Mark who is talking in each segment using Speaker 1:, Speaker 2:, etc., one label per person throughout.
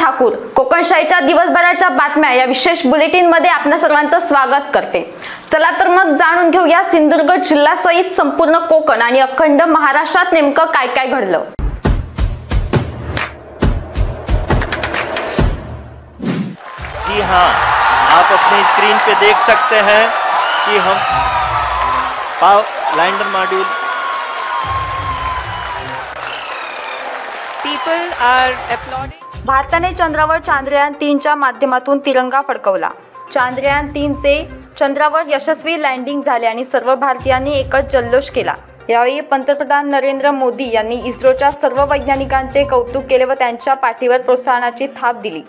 Speaker 1: ठाकूर कोकणशाहीच्या दिवसभराच्या बातम्या या विशेष बुलेटिन मध्ये आपल्या सर्वांचं स्वागत करते। चला तर मग जाणून घेऊया सिंधुदुर्ग जिल्ह्यासहित संपूर्ण कोकण आणि अखंड महाराष्ट्रात नेमकं काय काय घडलं।
Speaker 2: जी हाँ, आप अपनी स्क्रीन पे देख सकते हैं कि हम lander module
Speaker 3: People are applauding.
Speaker 1: भारताने चंद्रावर चांद्रयान 3च्या माध्यमातून तिरंगा फडकवला। चांद्रयान 3चे चंद्रावर यशस्वी लँडिंग झाले आणि सर्व भारतीयांनी एकच जल्लोष केला। यावेळी पंतप्रधान नरेंद्र मोदी यांनी इस्रोच्या सर्व वैज्ञानिकांचे कौतुक केले व त्यांच्या पाठीवर प्रोत्साहनाची थाप दिली।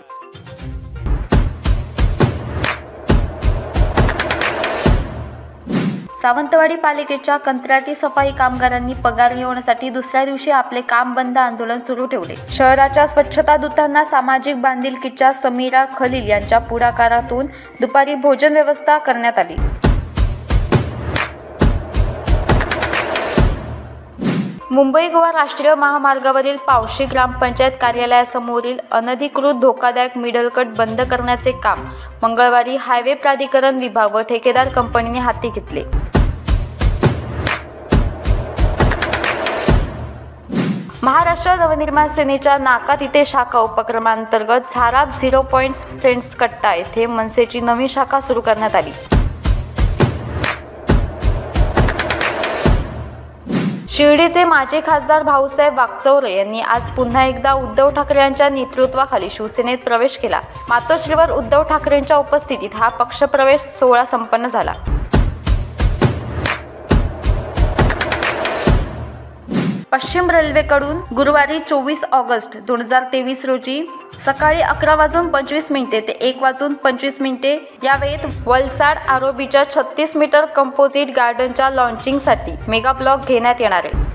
Speaker 1: सावंतवाडी पालिकेच्या कंत्राटी सफाई कामगारांनी पगार मिळवण्यासाठी दुसऱ्या दिवशी आपले काम बंद आंदोलन सुरू ठेवले। शहराच्या स्वच्छता दूतांना सामाजिक बांधिलकीच्या समीरा खलील यांच्या पुढाकारातून दुपारी भोजन व्यवस्था करण्यात आली। मुंबई गोवा राष्ट्रीय महामार्गावरील पावशी ग्रामपंचायत कार्यालयासमोरील अनधिकृत धोकादायक मिडल कट बंद करण्याचे काम मंगळवारी हायवे प्राधिकरण विभाग व ठेकेदार कंपनीने हाती घेतले। महाराष्ट्र नवनिर्माण सेनेच्या नाका तिथे शाखा उपक्रमांतर्गत झाराप 0 पॉइंट्स फ्रेंड्स कट्टा येथे मनसेची नवी शाखा सुरू करण्यात आली। शिर्डीचे माजी खासदार भाऊसाहेब वागचौरे यांनी आज पुन्हा एकदा उद्धव ठाकरे यांच्या नेतृत्वाखाली शिवसेनेत प्रवेश केला। मातोश्रीवर उद्धव ठाकरेंच्या उपस्थितीत हा पक्षप्रवेश सोहळा संपन्न झाला। पश्चिम रेल्वेकडून गुरुवारी 24 ऑगस्ट 2023 रोजी सकाळी 11:25 ते 1:25 या वेळेत वलसाड आरोबीच्या 36 मीटर कंपोजिट गार्डनच्या लॉन्चिंगसाठी मेगा ब्लॉक घेण्यात येणार आहे।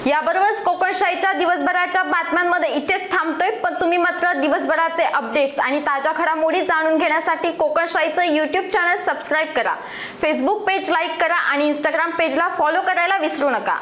Speaker 1: याबरोबरच कोकणशाहीच्या दिवसभराच्या बातम्यांमध्ये इथेच थांबतोय, पण तुम्ही मात्र दिवसभराचे अपडेट्स आणि ताज्या घडामोडी जाणून घेण्यासाठी कोकणशाहीचं YouTube चॅनल सबस्क्राईब करा, फेसबुक पेज लाईक करा आणि Instagram पेजला फॉलो करायला विसरू नका।